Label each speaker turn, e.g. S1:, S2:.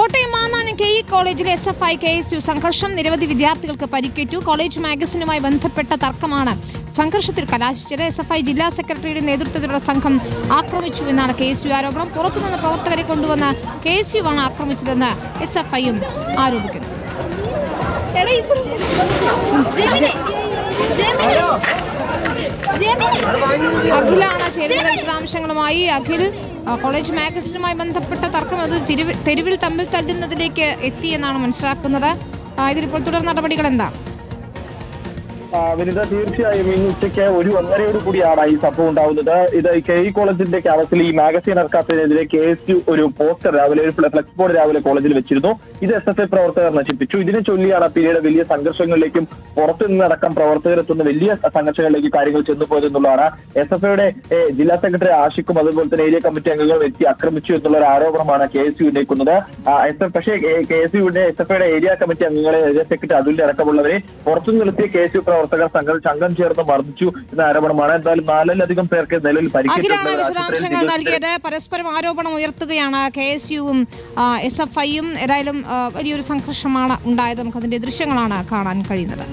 S1: Kottayam Mannanam K E കോളേജിലെ SFI KSU സംഘർഷം. നിരവധി വിദ്യാർത്ഥികൾക്ക് പരിക്കേറ്റു. കോളേജ് മാഗസിനുമായി ബന്ധപ്പെട്ട തർക്കമാണ് സംഘർഷത്തിൽ കലാശിച്ചത്. SFI ജില്ലാ സെക്രട്ടറിയുടെ നേതൃത്വത്തിലുള്ള സംഘം ആക്രമിച്ചുവെന്നാണ് KSU ആരോപണം. പുറത്തുനിന്ന് പ്രവർത്തകരെ കൊണ്ടുവന്ന് KSU ആണ് ആക്രമിച്ചതെന്ന് SFIയും ആരോപിക്കുന്നു. അഖിലാണ് ചേരുന്ന വിശദാംശങ്ങളുമായി. അഖിൽ, കോളേജ് മാഗസിനുമായി ബന്ധപ്പെട്ട തർക്കം അത് തെരുവിൽ തമ്മിൽ തല്ലുന്നതിലേക്ക് എത്തിയെന്നാണ് മനസ്സിലാക്കുന്നത്. ഇതിലിപ്പോൾ തുടർ നടപടികൾ എന്താ?
S2: വിനിത, തീർച്ചയായും ഇന്ന് ഉച്ചയ്ക്ക് 1:30 കൂടിയാണ് ഈ സംഭവം ഉണ്ടാവുന്നത്. ഇത് KE കോളേജിന്റെ ക്യാമ്പസിൽ ഈ മാഗസിൻ ഇറക്കാത്തതിനെതിരെ KSU ഒരു പോസ്റ്റർ രാവിലെ, ഒരു ഫ്ലെക്സ് ബോർഡ് രാവിലെ കോളേജിൽ വെച്ചിരുന്നു. ഇത് SFI പ്രവർത്തകർ നശിപ്പിച്ചു. ഇതിനെ ചൊല്ലിയാണ് പിന്നീട് വലിയ സംഘർഷങ്ങളിലേക്കും പുറത്തു നിന്നടക്കം പ്രവർത്തകർ എത്തുന്ന വലിയ സംഘർഷങ്ങളിലേക്ക് കാര്യങ്ങൾ ചെന്നുപോയതെന്നുള്ളതാണ്. SFIയുടെ ജില്ലാ സെക്രട്ടറി ആഷിഖും അതുപോലെ തന്നെ ഏരിയ കമ്മിറ്റി അംഗങ്ങൾ വ്യക്തി ആക്രമിച്ചു എന്നുള്ള ഒരു ആരോപണമാണ് KSU ഉന്നയിക്കുന്നത്. പക്ഷേ SFIയുടെ ഏരിയ കമ്മിറ്റി അംഗങ്ങളെ, ഏരിയ സെക്രട്ടറി അതുലിന്റെ അടക്കമുള്ളവരെ പുറത്തു നിർത്തിയ KSU പ്രവർത്തകർ സംഘം ചേർന്ന് മർദ്ദിച്ചു എന്ന ആരോപണമാണ്. എന്തായാലും 4ലധികം പേർക്ക് നിലവിൽ
S1: വിശദാംശങ്ങൾ നൽകിയത്. പരസ്പരം ആരോപണം ഉയർത്തുകയാണ് KSUവും SFIയും. ഏതായാലും വലിയൊരു സംഘർഷമാണ് ഉണ്ടായത്. നമുക്ക് അതിന്റെ ദൃശ്യങ്ങളാണ് കാണാൻ കഴിയുന്നത്.